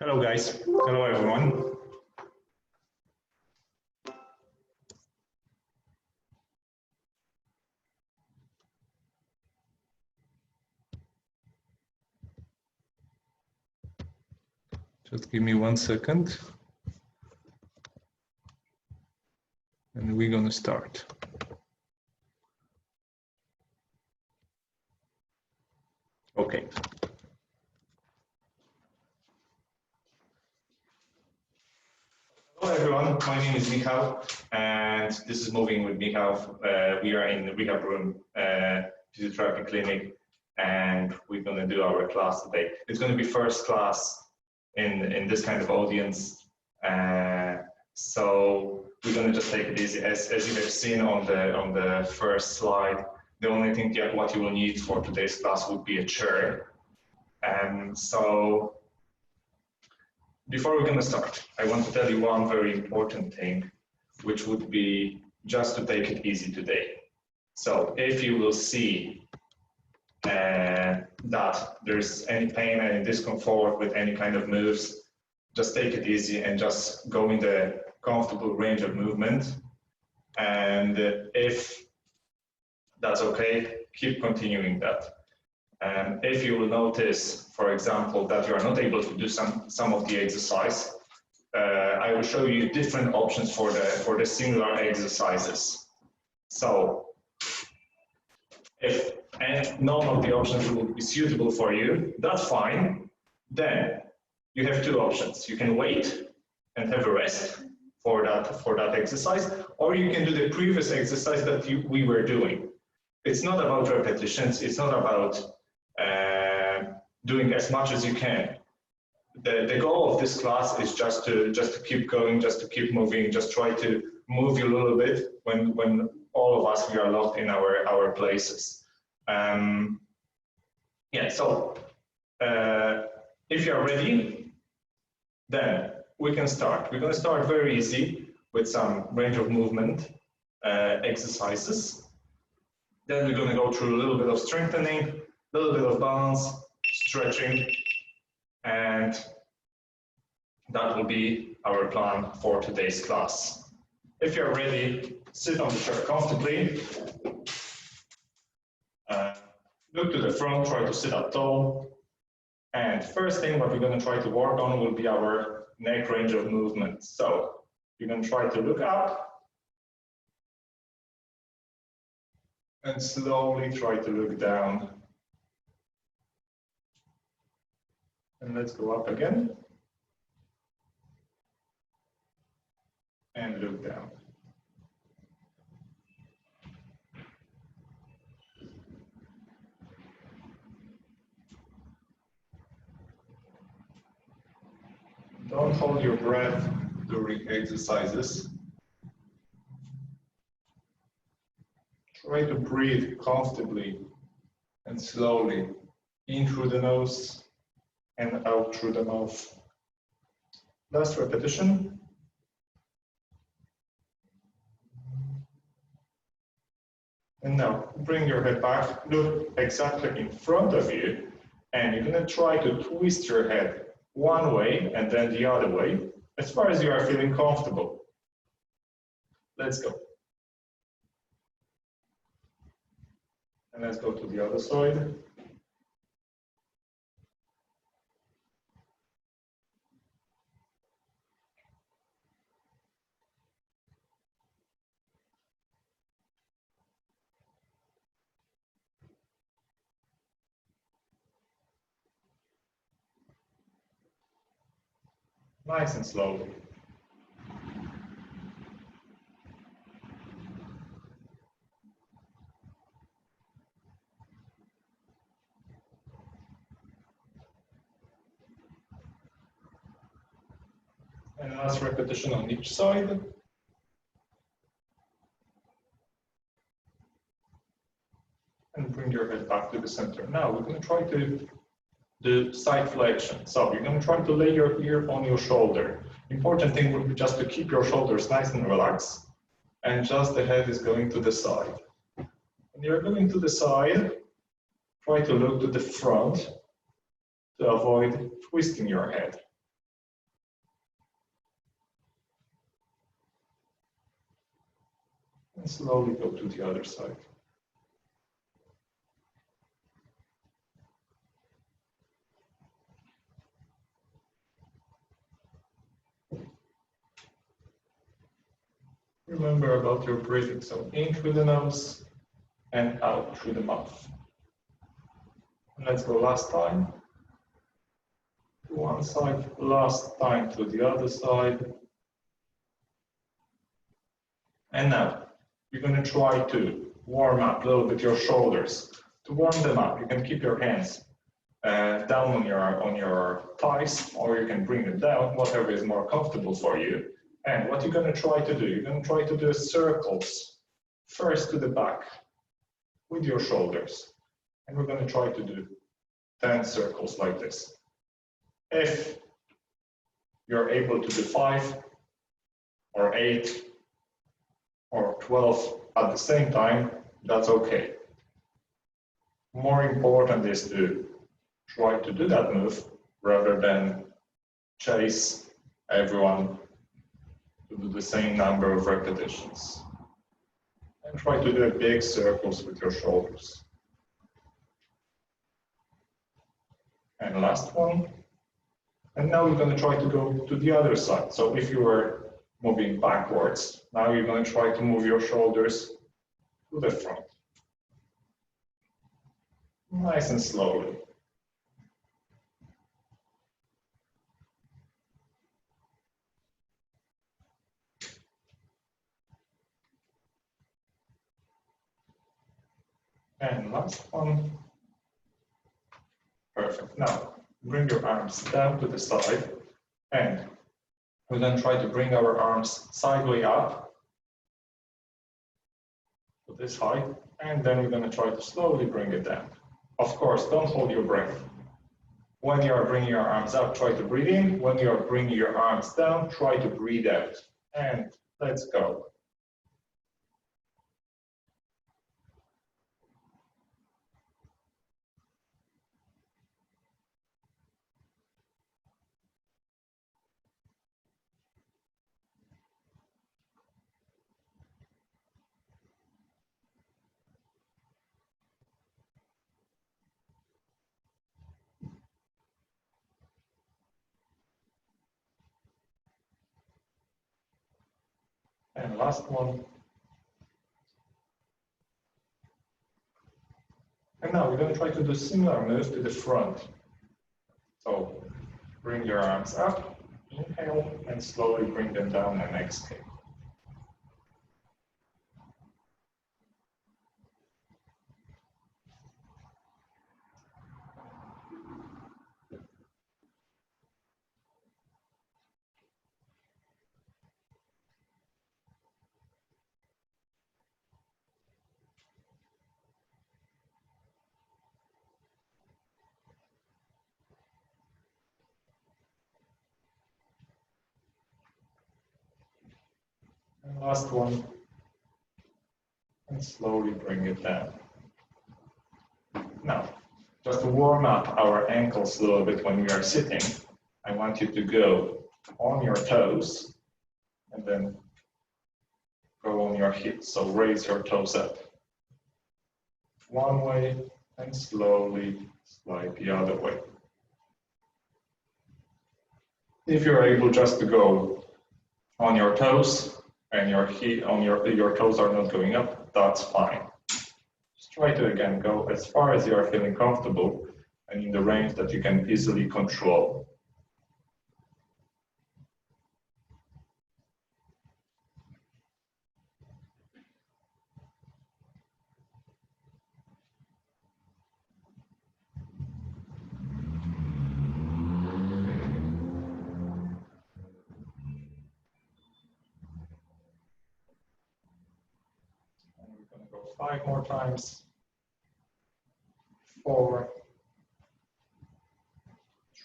Hello guys, hello everyone. Just give me 1 second and we're gonna start. Okay. Hello everyone, my name is Michal and this is Moving with Michal. We are in the Rehab Room Physiotherapy Clinic and we're going to do our class today. It's going to be first class in this kind of audience. So we're going to just take it easy. As you have seen on the first slide, the only thing what you will need for today's class would be a chair. So before we're going to start, I want to tell you one very important thing, which would be just to take it easy today. So if you will see that there's any pain and discomfort with any kind of moves, just take it easy and just go in the comfortable range of movement. And if that's okay, keep continuing that. If you will notice, for example, that you are not able to do some of the exercise, I will show you different options for the similar exercises. So if none of the options will be suitable for you, that's fine. Then you have two options. You can wait and have a rest for that exercise, or you can do the previous exercise that we were doing. It's not about repetitions. It's not about doing as much as you can. The goal of this class is just to keep going, just to keep moving, just try to move you a little bit when all of us we are locked in our places. Yeah, so if you're ready, then we can start. We're going to start very easy with some range of movement exercises. Then we're going to go through a little bit of strengthening, a little bit of balance, stretching, and that will be our plan for today's class. If you're ready, sit on the chair comfortably. Look to the front, try to sit up tall. And first thing what we're going to try to work on will be our neck range of movement. So you're going to try to look up and slowly try to look down. And let's go up again and look down. Don't hold your breath during exercises. Try to breathe comfortably and slowly in through the nose and out through the mouth. Last repetition. And now bring your head back, look exactly in front of you, and you're going to try to twist your head one way and then the other way, as far as you are feeling comfortable. Let's go. And let's go to the other side. Nice and slowly. And last repetition on each side. And bring your head back to the center. Now we're going to try to do side flexion. So you're going to try to lay your ear on your shoulder. Important thing would be just to keep your shoulders nice and relaxed, and just the head is going to the side. When you're going to the side, try to look to the front to avoid twisting your head. and slowly go to the other side. Remember about your breathing, so in through the nose and out through the mouth. And let's go last time. To one side, last time to the other side. And now, you're going to try to warm up a little bit your shoulders. To warm them up, you can keep your hands down on your thighs, or you can bring them down, whatever is more comfortable for you. And what you're going to try to do, you're going to try to do circles, first to the back with your shoulders. And we're going to try to do 10 circles like this. If you're able to do 5 or 8 or 12 at the same time, that's okay. More important is to try to do that move rather than chase everyone to do the same number of repetitions. And try to do big circles with your shoulders. And last one. And now we're going to try to go to the other side. So if you were moving backwards, now you're going to try to move your shoulders to the front. Nice and slowly. And last one. Perfect. Now, bring your arms down to the side, and we then try to bring our arms sideways up to this height, and then we're going to try to slowly bring it down. Of course, don't hold your breath. When you are bringing your arms up, try to breathe in. When you are bringing your arms down, try to breathe out. And let's go. And last one. And now we're going to try to do a similar move to the front. So bring your arms up, inhale, and slowly bring them down and exhale. And last one, and slowly bring it down. Now, just to warm up our ankles a little bit when we are sitting, I want you to go on your toes and then go on your hips. So raise your toes up. One way and slowly slide the other way. If you're able just to go on your toes and your toes are not going up, that's fine. Just try to again go as far as you are feeling comfortable and in the range that you can easily control. We're going to go 5 more times. 4,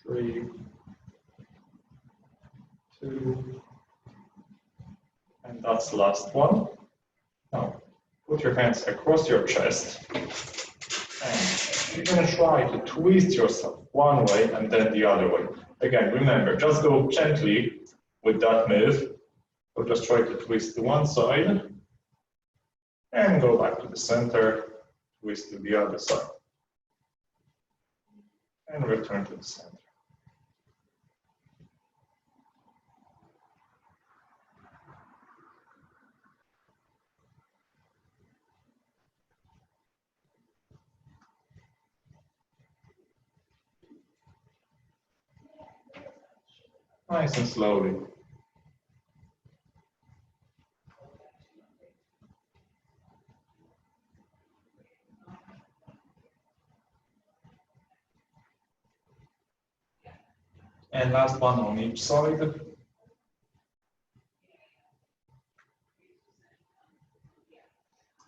3, 2, and that's the last one. Now, put your hands across your chest, and you're going to try to twist yourself one way and then the other way. Again, remember, just go gently with that move. So just try to twist to one side And go back to the center, twist to the other side. And return to the center. Nice and slowly. And last one on each side.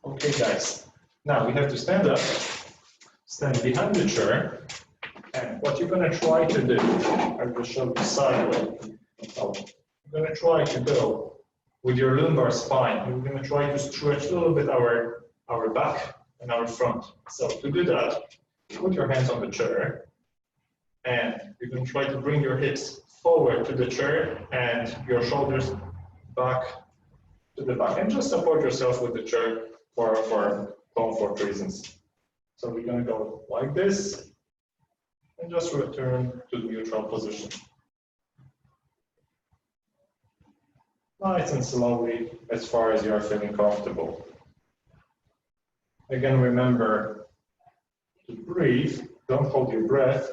Okay, guys. Now we have to stand up, stand behind the chair, and what you're going to try to do, I will show you sideways. So you're going to try to go with your lumbar spine. We're going to try to stretch a little bit our back and our front. So to do that, put your hands on the chair, and you're going to try to bring your hips forward to the chair and your shoulders back to the back, and just support yourself with the chair for comfort reasons. So we're going to go like this and just return to the neutral position. Nice and slowly, as far as you are feeling comfortable. Again, remember to breathe, don't hold your breath.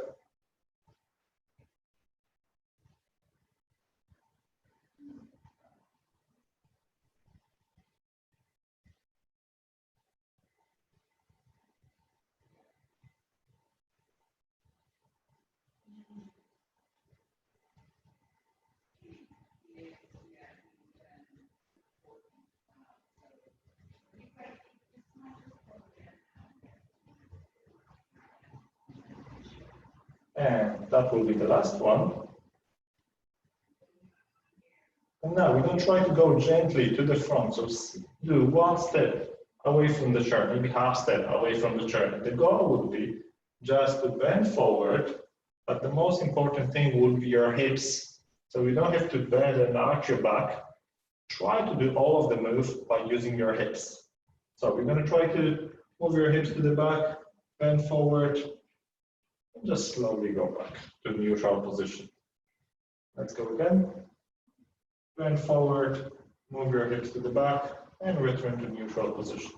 And that will be the last one. And now we're going to try to go gently to the front. So do one step away from the chair, maybe half step away from the chair. The goal would be just to bend forward, but the most important thing will be your hips. So you don't have to bend and arch your back. Try to do all of the move by using your hips. So we're going to try to move your hips to the back, bend forward, and just slowly go back to neutral position. Let's go again. Bend forward, move your hips to the back, and return to neutral position.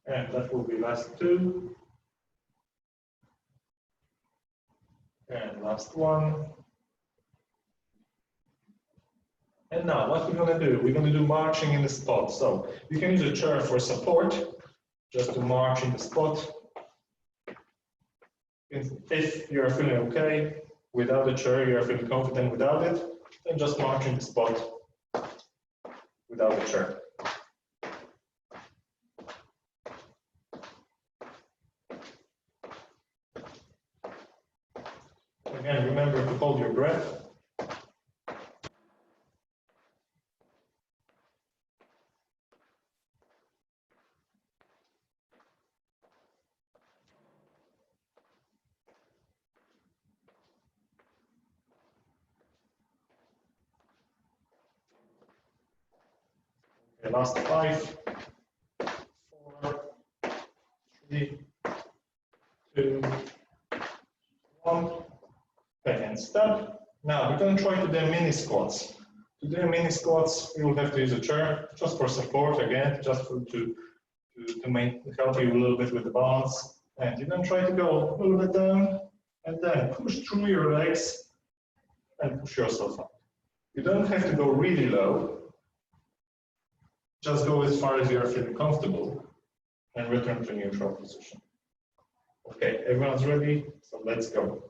And that will be last two. And last one. And now what we're going to do, we're going to do marching in the spot. So you can use a chair for support, just to march in the spot. If you're feeling okay without the chair, you're feeling confident without it, then just march in the spot without the chair. Again, remember to hold your breath. Okay, last 5, 4, 3, 2, 1. Okay, and stop. Now we're going to try to do mini squats. To do mini squats, we will have to use a chair just for support, again, just to help you a little bit with the balance. And you're going to try to go a little bit down and then push through your legs and push yourself up. You don't have to go really low. Just go as far as you're feeling comfortable and return to neutral position. Okay, everyone's ready? So let's go.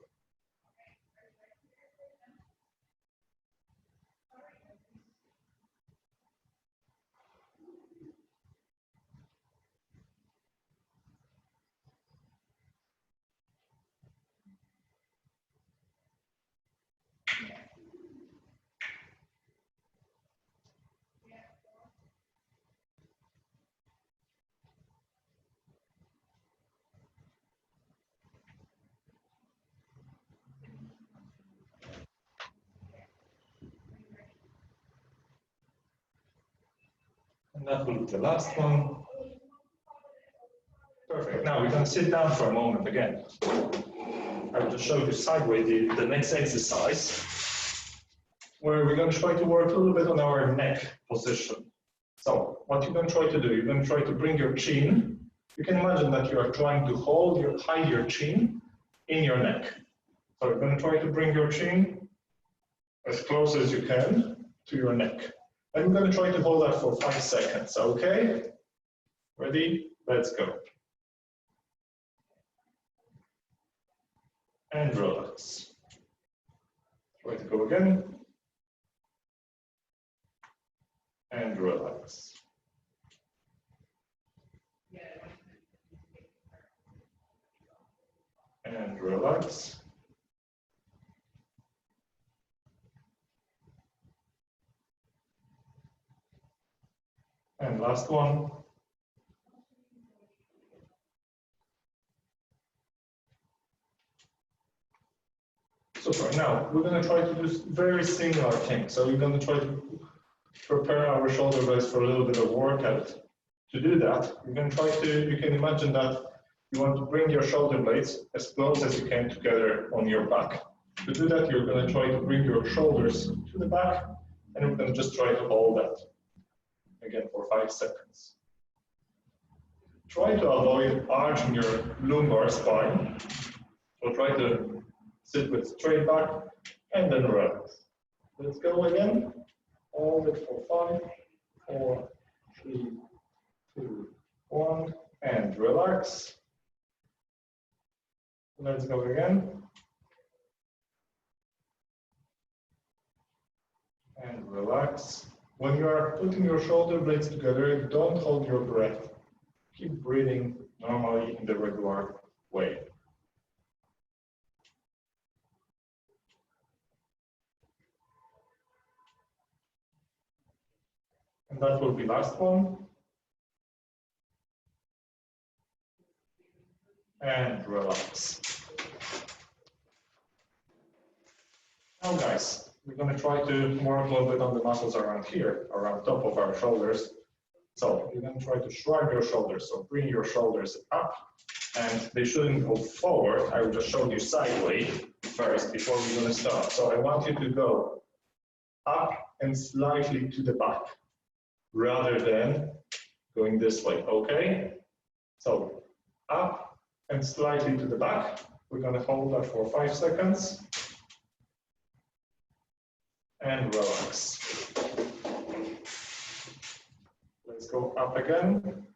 And that will be the last one. Perfect. Now we're going to sit down for a moment again. I will just show you sideways the next exercise, where we're going to try to work a little bit on our neck position. So what you're going to try to do, you're going to try to bring your chin. You can imagine that you are trying to hide your chin in your neck. So you're going to try to bring your chin as close as you can to your neck. And we're going to try to hold that for 5 seconds, okay? Ready? Let's go. And relax. Try to go again. And relax. And relax. And last one. Super. Now we're going to try to do very similar things. So we're going to try to prepare our shoulder blades for a little bit of workout. To do that, you're going to try to, you can imagine that you want to bring your shoulder blades as close as you can together on your back. To do that, you're going to try to bring your shoulders to the back, and we're going to just try to hold that again for 5 seconds. Try to avoid arching your lumbar spine. So try to sit with straight back and then relax. Let's go again. Hold it for 5, 4, 3, 2, 1, and relax. Let's go again. And relax. When you are putting your shoulder blades together, don't hold your breath. Keep breathing normally in the regular way. And that will be last one. And relax. Now guys, we're going to try to work a little bit on the muscles around here, around top of our shoulders. So you're going to try to shrug your shoulders. So bring your shoulders up, and they shouldn't go forward. I will just show you sideways first before we're going to start. So I want you to go up and slightly to the back, rather than going this way, okay? So up and slightly to the back. We're going to hold that for 5 seconds. And relax. Let's go up again.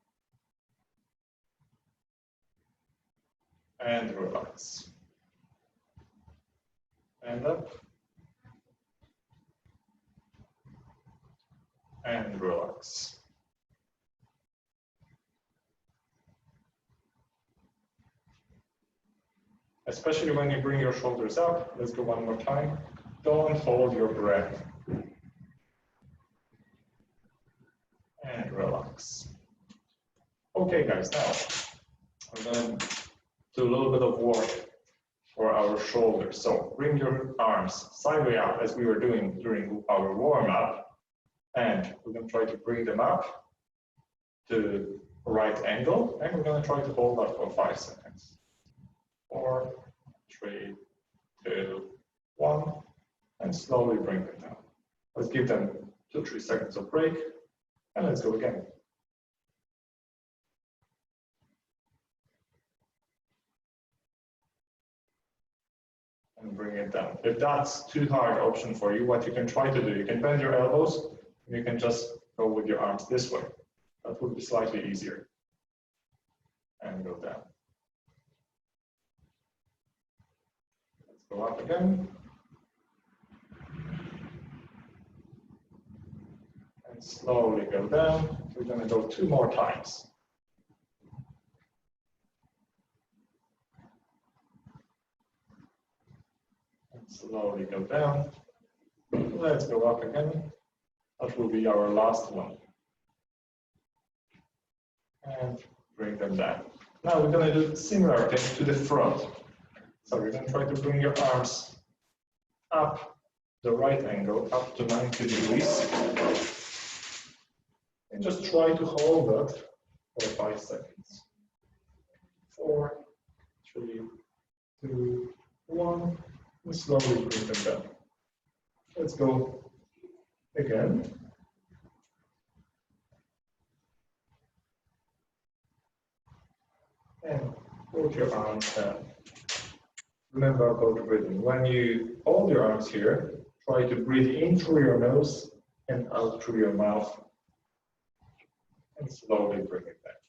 And relax. And up. And relax. Especially when you bring your shoulders up. Let's go one more time. Don't hold your breath. And relax. Okay, guys, now we're going to do a little bit of work for our shoulders. So bring your arms sideways up as we were doing during our warm-up. And we're going to try to bring them up to right angle. And we're going to try to hold that for 5 seconds. 4, 3, 2, 1. And slowly bring them down. Let's give them 2-3 seconds of break, and let's go again. And bring it down. If that's too hard option for you, what you can try to do, you can bend your elbows, and you can just go with your arms this way. That would be slightly easier. And go down. Let's go up again. Slowly go down. We're going to go 2 more times. And slowly go down. Let's go up again. That will be our last one. And bring them down. Now we're going to do similar thing to the front. So we're going to try to bring your arms up the right angle, up to 90 degrees. And just try to hold that for 5 seconds. 4, 3, 2, 1, and slowly bring them down. Let's go again. And put your arms down. Remember about breathing. When you hold your arms here, try to breathe in through your nose and out through your mouth. And slowly bring it back.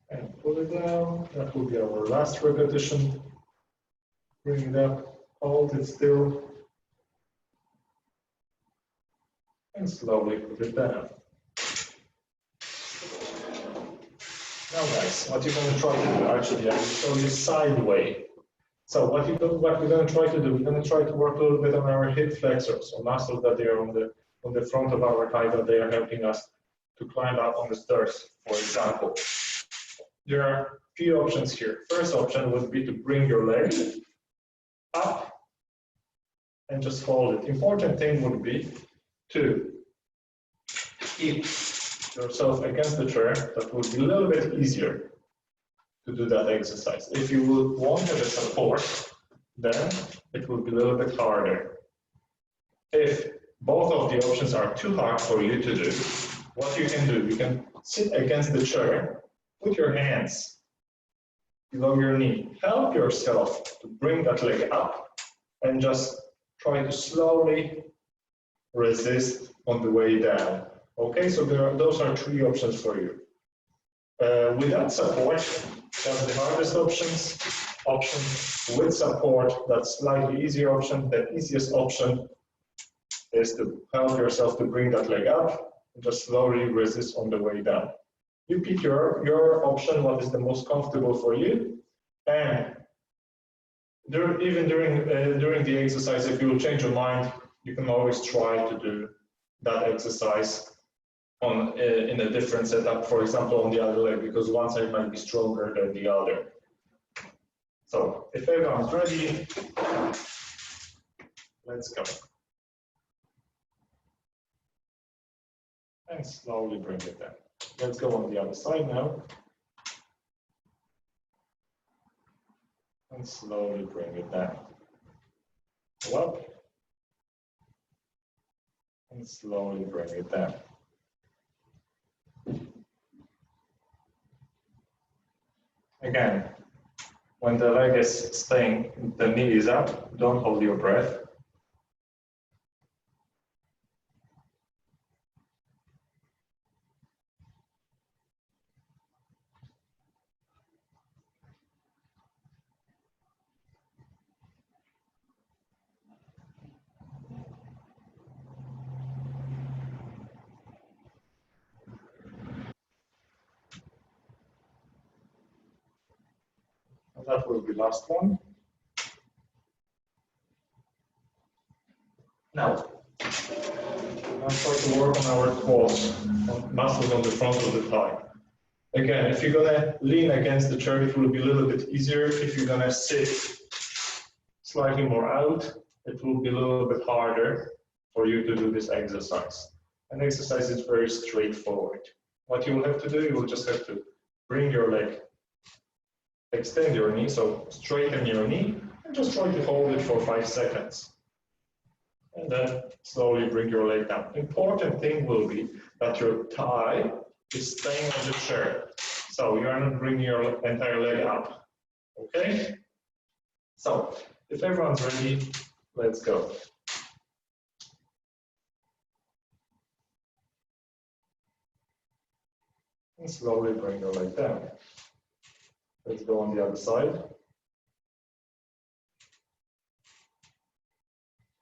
And pull it down. That will be our last repetition. Bring it up, hold it still. And slowly put it down. Now guys, what you're going to try to do, actually I will show you sideway. So what we're going to try to do, we're going to try to work a little bit on our hip flexors, or muscles that they are on the front of our thigh, that they are helping us to climb up on the stairs, for example. There are few options here. First option would be to bring your leg up and just hold it. Important thing would be to keep yourself against the chair. That would be a little bit easier to do that exercise. If you would want the support, then it will be a little bit harder. If both of the options are too hard for you to do, what you can do, you can sit against the chair, put your hands below your knee, help yourself to bring that leg up, and just try to slowly resist on the way down. Okay, so those are 3 options for you. Without support, that's the hardest options. Option with support, that's slightly easier option. The easiest option is to help yourself to bring that leg up and just slowly resist on the way down. You pick your option, what is the most comfortable for you, and even during the exercise, if you will change your mind, you can always try to do that exercise in a different setup, for example, on the other leg, because one side might be stronger than the other. So, if everyone's ready, let's go. And slowly bring it down. Let's go on the other side now. And slowly bring it down. Go up. And slowly bring it down. Again, when the leg is staying, the knee is up, don't hold your breath. And that will be the last one. Now, let's try to work on our quads, on muscles on the front of the thigh. Again, if you're gonna lean against the chair, it will be a little bit easier. If you're gonna sit slightly more out, it will be a little bit harder for you to do this exercise. And exercise is very straightforward. What you will have to do, you will just have to bring your leg, extend your knee, so straighten your knee, and just try to hold it for 5 seconds. And then slowly bring your leg down. Important thing will be that your thigh is staying on the chair. So you are not bringing your entire leg up. Okay? So, if everyone's ready, let's go. And slowly bring your leg down. Let's go on the other side.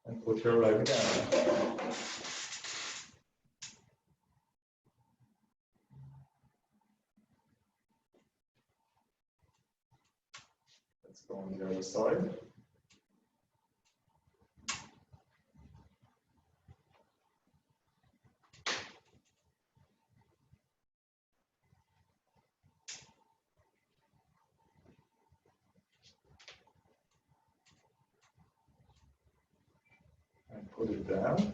And put your leg down. Let's go on the other side. and put it down.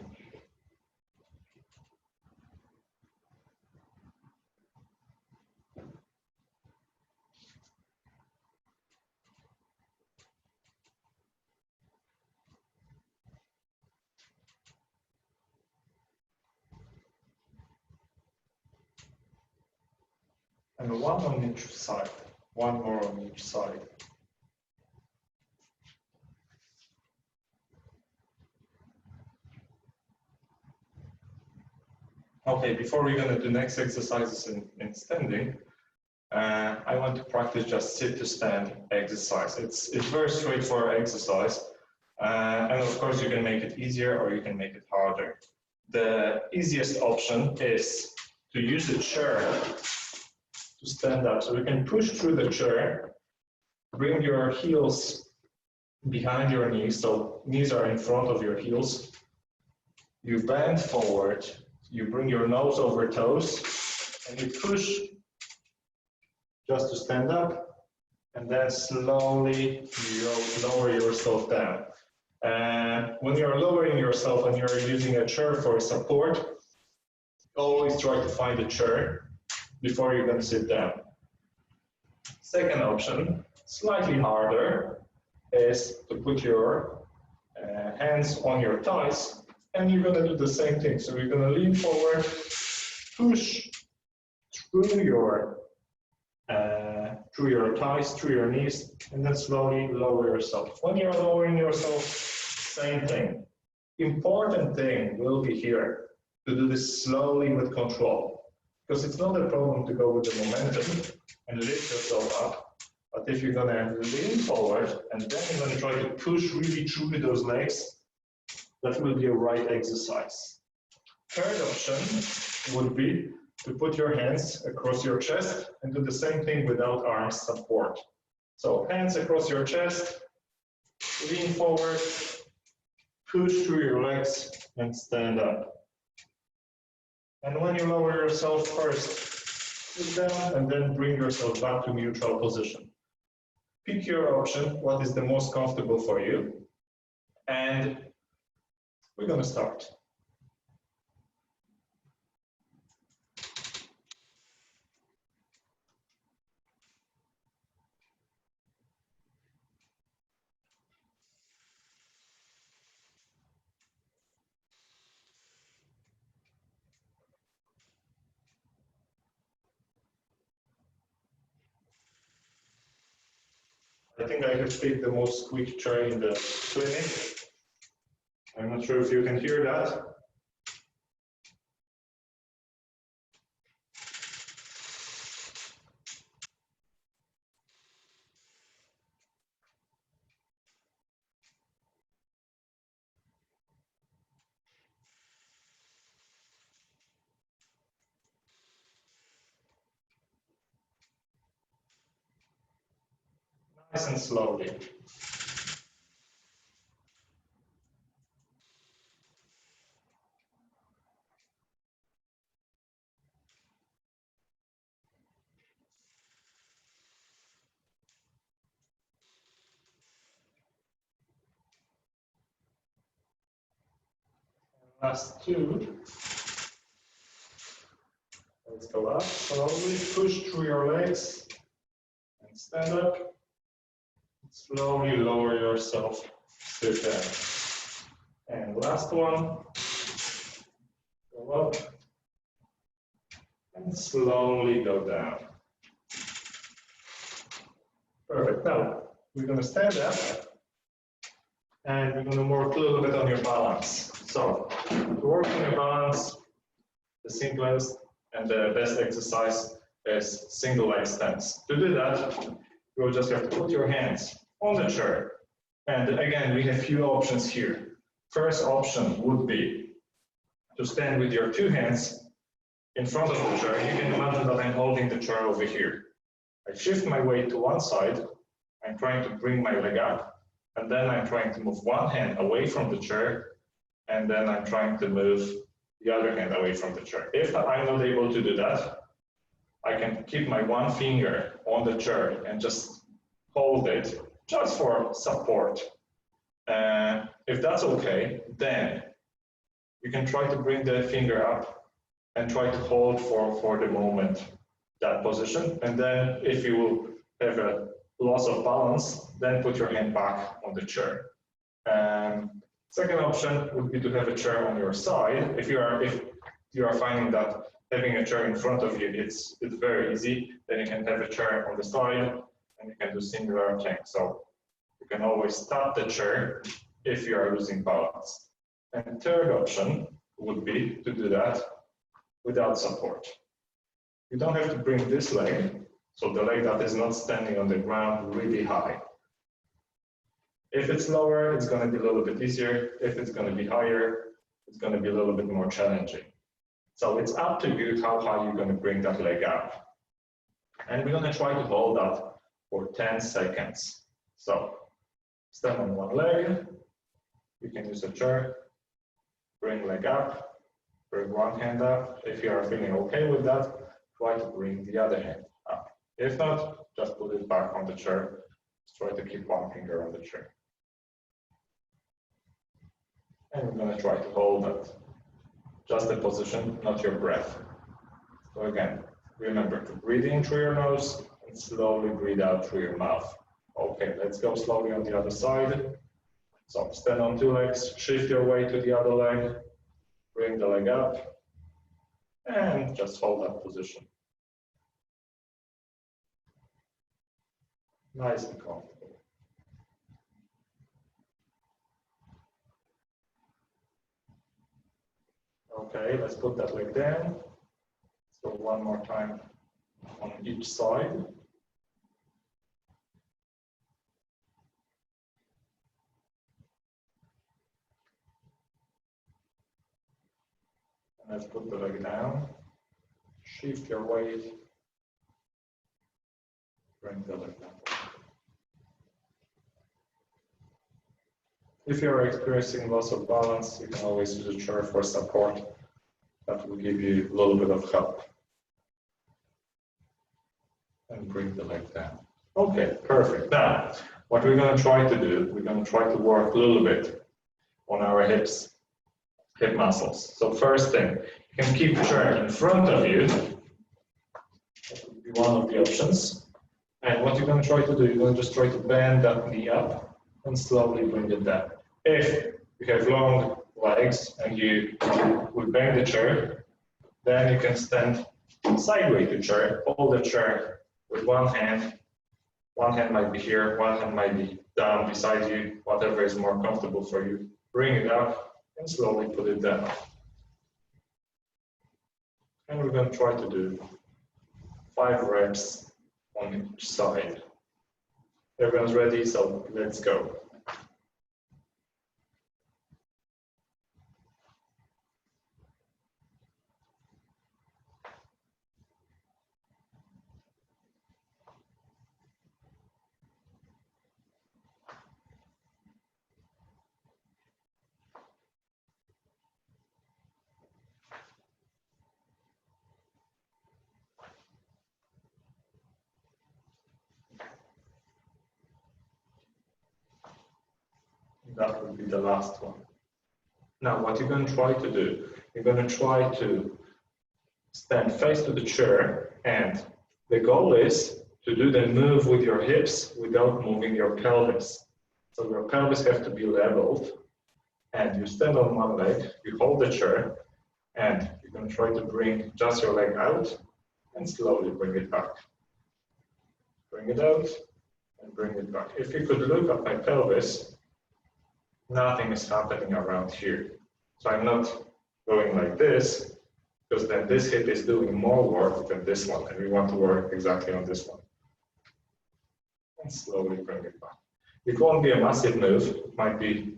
And one on each side, one more on each side. Okay, before we're going to do next exercises in standing, I want to practice just sit to stand exercise. It's very straightforward exercise, and of course you can make it easier or you can make it harder. The easiest option is to use a chair to stand up. So you can push through the chair, bring your heels behind your knees, so knees are in front of your heels. You bend forward, you bring your nose over toes, and you push just to stand up, and then slowly you lower yourself down. And when you're lowering yourself and you're using a chair for support, always try to find a chair before you're going to sit down. Second option, slightly harder, is to put your hands on your thighs, and you're going to do the same thing. So you're going to lean forward, push through your thighs, through your knees, and then slowly lower yourself. When you're lowering yourself, same thing. Important thing will be here to do this slowly with control, because it's not a problem to go with the momentum and lift yourself up, but if you're going to lean forward and then you're going to try to push really through those legs, that will be a right exercise. Third option would be to put your hands across your chest and do the same thing without arm support. So hands across your chest, lean forward, push through your legs and stand up. And when you lower yourself first, sit down and then bring yourself back to neutral position. Pick your option, what is the most comfortable for you, and we're going to start. I think I have picked the most quick chair in the clinic. I'm not sure if you can hear that. Nice and slowly. Last two. Let's go up slowly. Push through your legs and stand up. Slowly lower yourself, sit down. And last one. Go up and slowly go down. Perfect. Now we're going to stand up and we're going to work a little bit on your balance. So to work on your balance, the simplest and the best exercise is single leg stance. To do that, you'll just have to put your hands on the chair. And again, we have few options here. First option would be to stand with your two hands in front of the chair. You can imagine that I'm holding the chair over here. I shift my weight to one side. I'm trying to bring my leg up, and then I'm trying to move one hand away from the chair, and then I'm trying to move the other hand away from the chair. If I'm not able to do that, I can keep my one finger on the chair and just hold it just for support. If that's okay, then you can try to bring the finger up and try to hold for the moment that position. And then if you have a loss of balance, then put your hand back on the chair. Second option would be to have a chair on your side. If you are finding that having a chair in front of you, it's very easy, then you can have a chair on the side and you can do similar thing. So you can always stop the chair if you are losing balance. And third option would be to do that without support. You don't have to bring this leg, so the leg that is not standing on the ground, really high. If it's lower, it's going to be a little bit easier. If it's going to be higher, it's going to be a little bit more challenging. So it's up to you how high you're going to bring that leg up. And we're going to try to hold that for 10 seconds. So stand on one leg. You can use a chair. Bring leg up. Bring one hand up. If you are feeling okay with that, try to bring the other hand up. If not, just put it back on the chair. Just try to keep one finger on the chair. And we're going to try to hold that. Just the position, not your breath. So again, remember to breathe in through your nose and slowly breathe out through your mouth. Okay, let's go slowly on the other side. So stand on two legs, shift your weight to the other leg, bring the leg up, and just hold that position. Nice and comfortable. Okay, let's put that leg down. So one more time on each side. And let's put the leg down. Shift your weight. Bring the leg down. If you're experiencing loss of balance, you can always use a chair for support. That will give you a little bit of help. And bring the leg down. Okay, perfect. Now, what we're going to try to do, we're going to try to work a little bit on our hips, hip muscles. So first thing, you can keep the chair in front of you. That would be one of the options. And what you're going to try to do, you're going to just try to bend that knee up and slowly bring it down. If you have long legs and you will bend the chair, then you can stand sideways to chair, hold the chair with one hand. One hand might be here, one hand might be down beside you, whatever is more comfortable for you. Bring it up and slowly put it down. And we're going to try to do 5 reps on each side. Everyone's ready, so let's go. That would be the last one. Now, what you're going to try to do, you're going to try to stand face to the chair, and the goal is to do the move with your hips without moving your pelvis. So your pelvis has to be leveled, and you stand on one leg, you hold the chair, and you're going to try to bring just your leg out and slowly bring it back. Bring it out and bring it back. If you could look at my pelvis, nothing is happening around here. So I'm not going like this, because then this hip is doing more work than this one, and we want to work exactly on this one. And slowly bring it back. It won't be a massive move. It might be,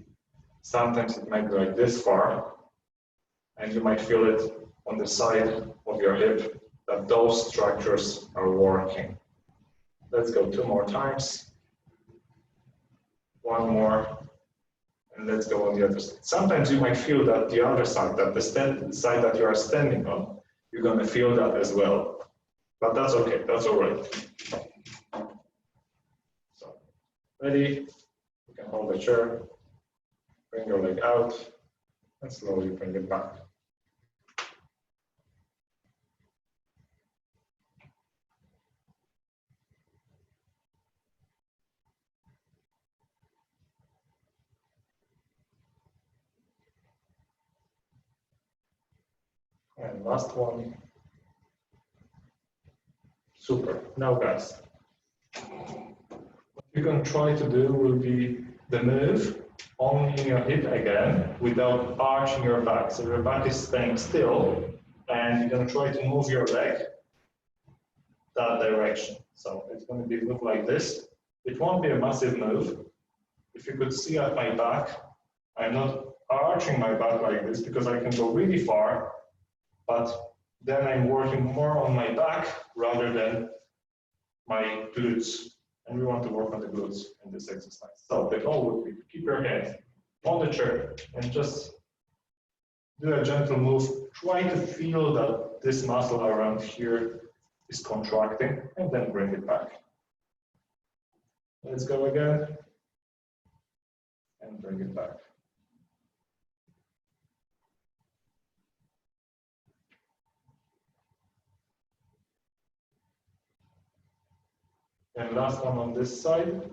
sometimes it might be like this far, and you might feel it on the side of your hip that those structures are working. Let's go 2 more times. 1 more. And let's go on the other side. Sometimes you might feel that the other side, that the side that you are standing on, you're going to feel that as well. But that's okay, that's all right. So, ready? You can hold the chair, Bring your leg out and slowly bring it back. And last one. Super. Now guys, what you're going to try to do will be the move only in your hip again without arching your back. So your back is staying still and you're going to try to move your leg that direction. So it's going to look like this. It won't be a massive move. If you could see at my back, I'm not arching my back like this because I can go really far, but then I'm working more on my back rather than my glutes. And we want to work on the glutes in this exercise. So the goal would be to keep your hands on the chair and just do a gentle move. Try to feel that this muscle around here is contracting and then bring it back. Let's go again and bring it back. And last one on this side. And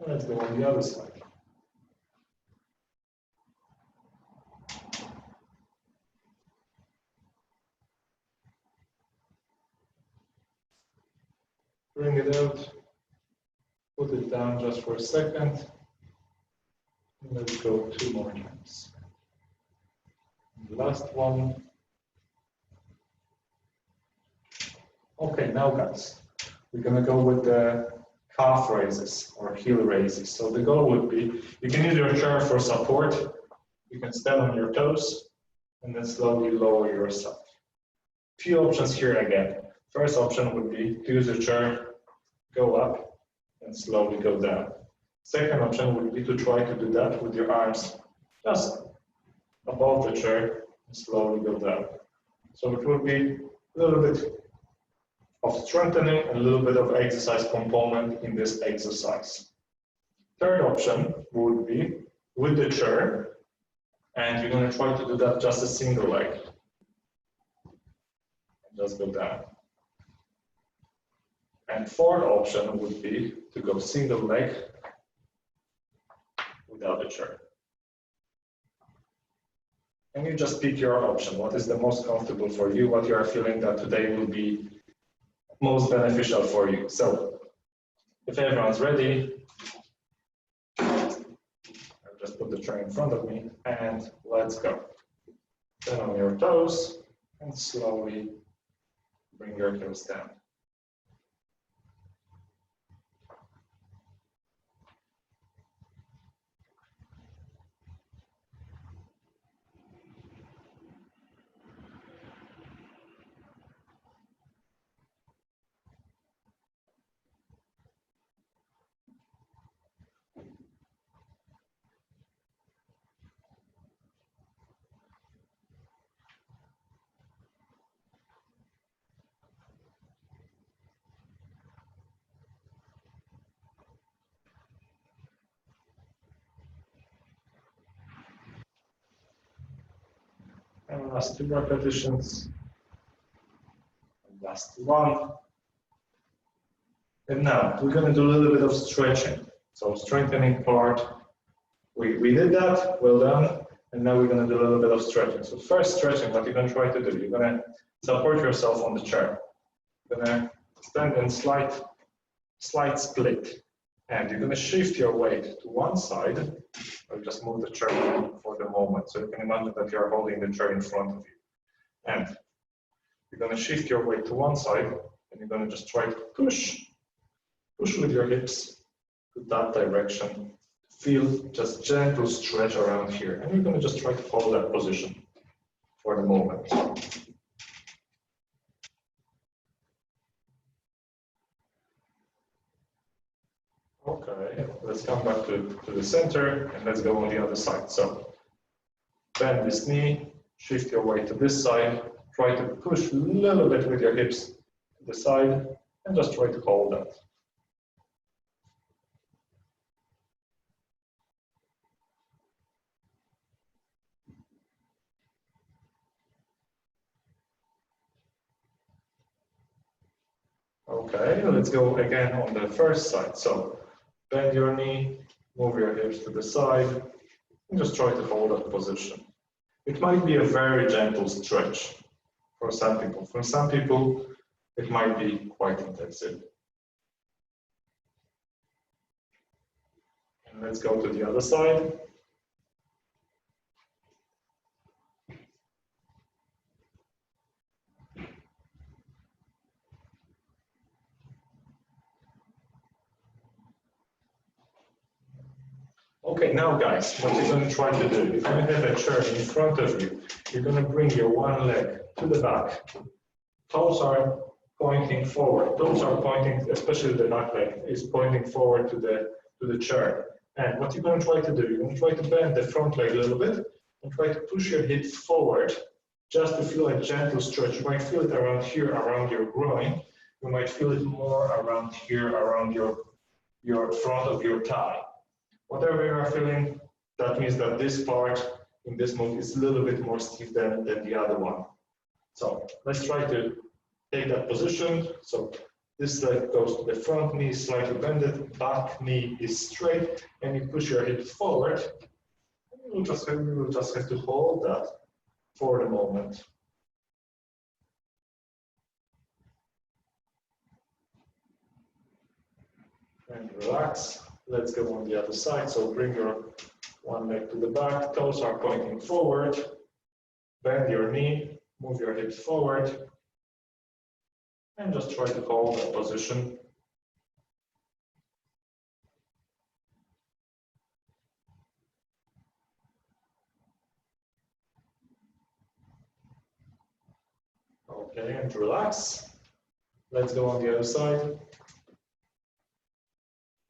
let's go on the other side. Bring it out, put it down just for a second. And let's go 2 more times. And the last one. Okay, now guys, we're going to go with the calf raises or heel raises. So the goal would be, you can use your chair for support, you can stand on your toes, and then slowly lower yourself. Few options here again. First option would be to use your chair, go up, and slowly go down. Second option would be to try to do that with your arms just above the chair and slowly go down. So it will be a little bit of strengthening and a little bit of exercise component in this exercise. Third option would be with the chair, and you're going to try to do that just a single leg. Just go down. And fourth option would be to go single leg without the chair. And you just pick your option. What is the most comfortable for you? What you are feeling that today will be most beneficial for you. So, if everyone's ready, I'll just put the chair in front of me and let's go. Then on your toes and slowly bring your heels down. And last 2 repetitions. And last 1. And now we're going to do a little bit of stretching. So strengthening part, we did that, well done. And now we're going to do a little bit of stretching. So first stretching, what you're going to try to do, you're going to support yourself on the chair. You're going to stand in slight split. And you're going to shift your weight to one side. Or just move the chair for the moment. So you can imagine that you're holding the chair in front of you. And you're going to shift your weight to one side. And you're going to just try to push with your hips to that direction. Feel just gentle stretch around here. And you're going to just try to hold that position for the moment. Okay, let's come back to the center and let's go on the other side. So bend this knee, shift your weight to this side, try to push a little bit with your hips to the side and just try to hold that. Okay, let's go again on the first side. So bend your knee, move your hips to the side, and just try to hold that position. It might be a very gentle stretch for some people. For some people, it might be quite intensive. And let's go to the other side. Okay, now guys, what you're going to try to do, if you have a chair in front of you, you're going to bring your one leg to the back. Toes are pointing forward. Toes are pointing, especially the back leg, is pointing forward to the chair. And what you're going to try to do, you're going to try to bend the front leg a little bit and try to push your hips forward just to feel a gentle stretch. You might feel it around here, around your groin. You might feel it more around here, around your front of your thigh. Whatever you are feeling, that means that this part in this move is a little bit more stiff than the other one. So let's try to take that position. So this leg goes to the front, knee is slightly bended, back knee is straight, and you push your hips forward. You will just have to hold that for the moment. And relax. Let's go on the other side. So bring your one leg to the back, toes are pointing forward, bend your knee, move your hips forward, and just try to hold that position. Okay, and relax. Let's go on the other side.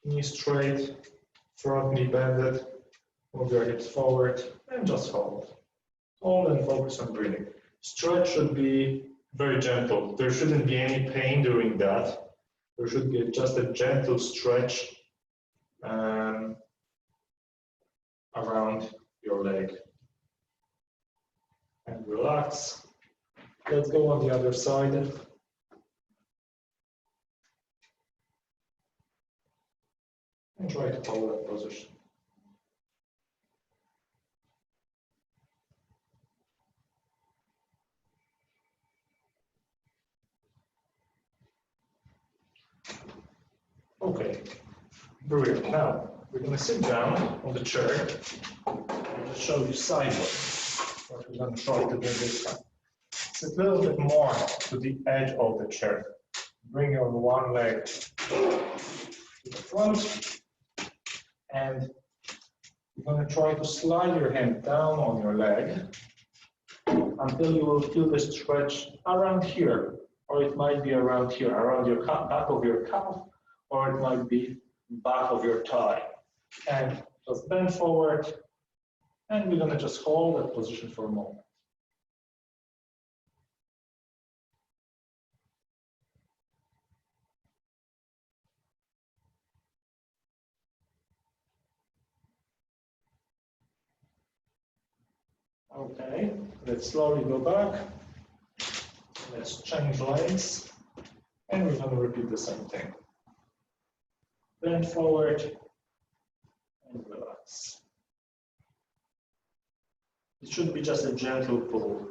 Knee straight, front knee bended, move your hips forward, and just hold. Hold and focus on breathing. Stretch should be very gentle. There shouldn't be any pain during that. There should be just a gentle stretch around your leg. And relax. Let's go on the other side. And try to hold that position. Okay, brilliant. Now we're going to sit down on the chair. I'll just show you sideways what we're going to try to do this time. Sit a little bit more to the edge of the chair. Bring your one leg to the front, and you're going to try to slide your hand down on your leg until you will feel the stretch around here, or it might be around here, around your back of your calf, or it might be back of your thigh. And just bend forward, and we're going to just hold that position for a moment. Okay, let's slowly go back. Let's change legs, and we're going to repeat the same thing. Bend forward and relax. It should be just a gentle pull.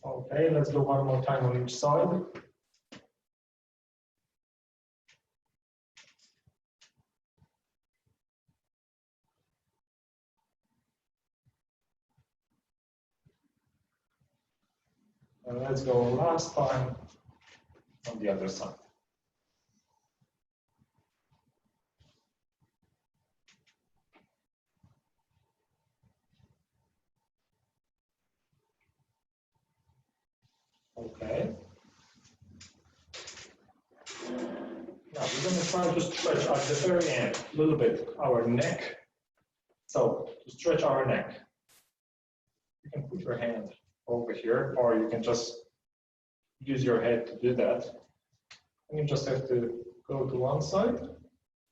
Okay, let's go one more time on each side. And let's go last time on the other side. Okay. Now we're going to try to stretch at the very end a little bit our neck. So to stretch our neck, you can put your hand over here, or you can just use your head to do that. And you just have to go to one side,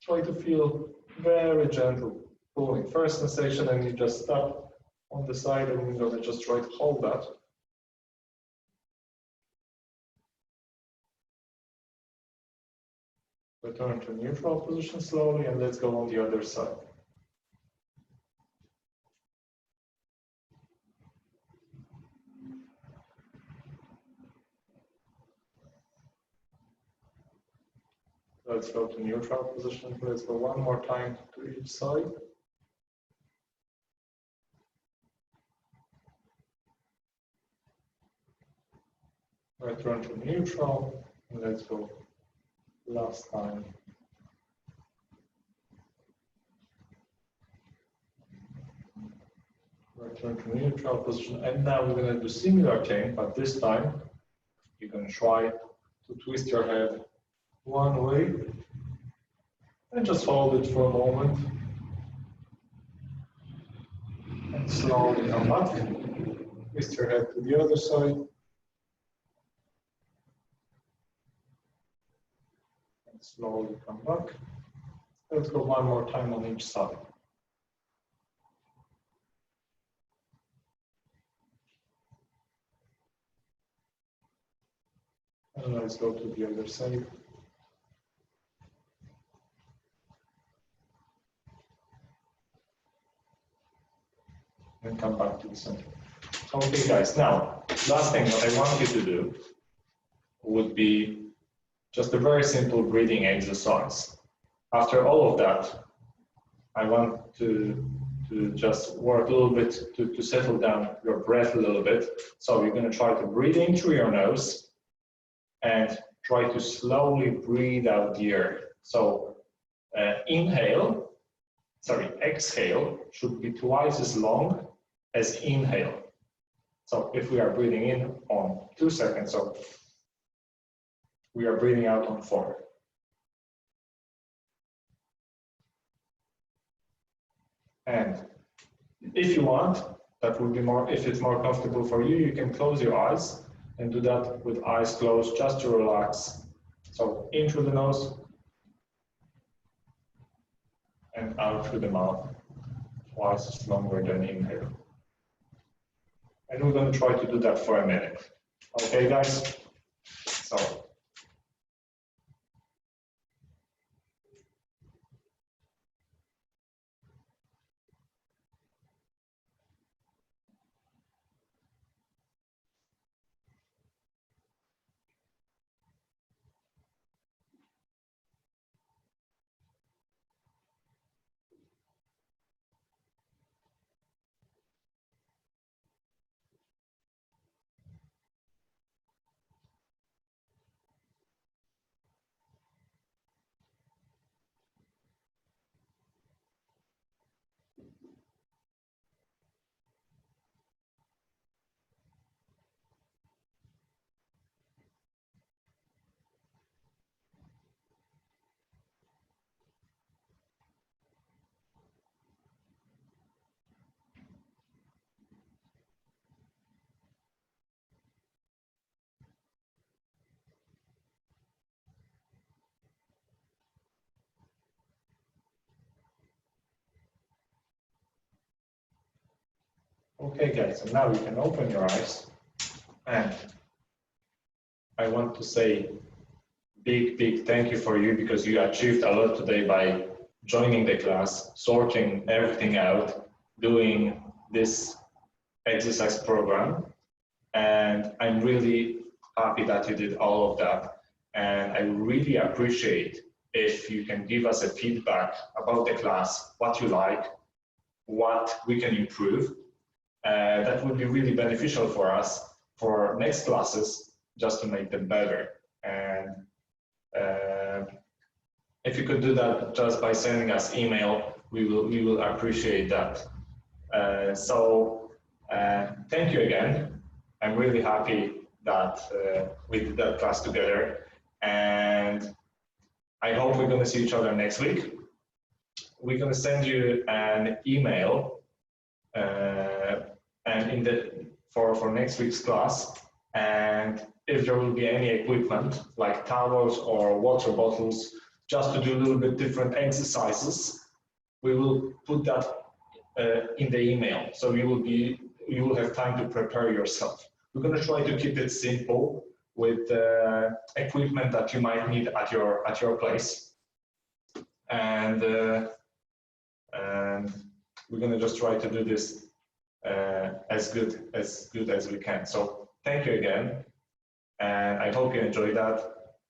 try to feel very gentle pulling first sensation, and you just stop on the side, and we're going to just try to hold that. Return to neutral position slowly, and let's go on the other side. Let's go to neutral position. Let's go one more time to each side. Return to neutral, and let's go last time. Return to neutral position, and now we're going to do similar thing, but this time you're going to try to twist your head one way and just hold it for a moment and slowly come back. Twist your head to the other side and slowly come back. Let's go one more time on each side. And let's go to the other side. And come back to the center. Okay, guys, now, last thing that I want you to do would be just a very simple breathing exercise. After all of that, I want to just work a little bit to settle down your breath a little bit. So you're going to try to breathe in through your nose and try to slowly breathe out the air. So exhale should be twice as long as inhale. So if we are breathing in on 2 seconds, so we are breathing out on 4. And if you want, that would be more, if it's more comfortable for you, you can close your eyes and do that with eyes closed just to relax. So in through the nose and out through the mouth, twice as longer than inhale. And we're going to try to do that for a minute. Okay, guys? So. Okay, guys, so now you can open your eyes, and I want to say big thank you for you, because you achieved a lot today by joining the class, sorting everything out, doing this exercise program, and I'm really happy that you did all of that, and I really appreciate if you can give us a feedback about the class, what you like, what we can improve. That would be really beneficial for us for next classes, just to make them better. And if you could do that just by sending us email, we will appreciate that. Thank you again. I'm really happy that we did that class together, and I hope we're going to see each other next week. We're going to send you an email and for next week's class, and if there will be any equipment like towels or water bottles, just to do a little bit different exercises, we will put that in the email, so you will have time to prepare yourself. We're going to try to keep it simple with equipment that you might need at your place, and we're going to just try to do this as good as we can. So thank you again, and I hope you enjoyed that,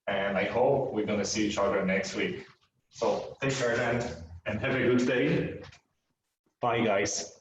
and I hope we're going to see each other next week. So take care then, and have a good day. Bye, guys.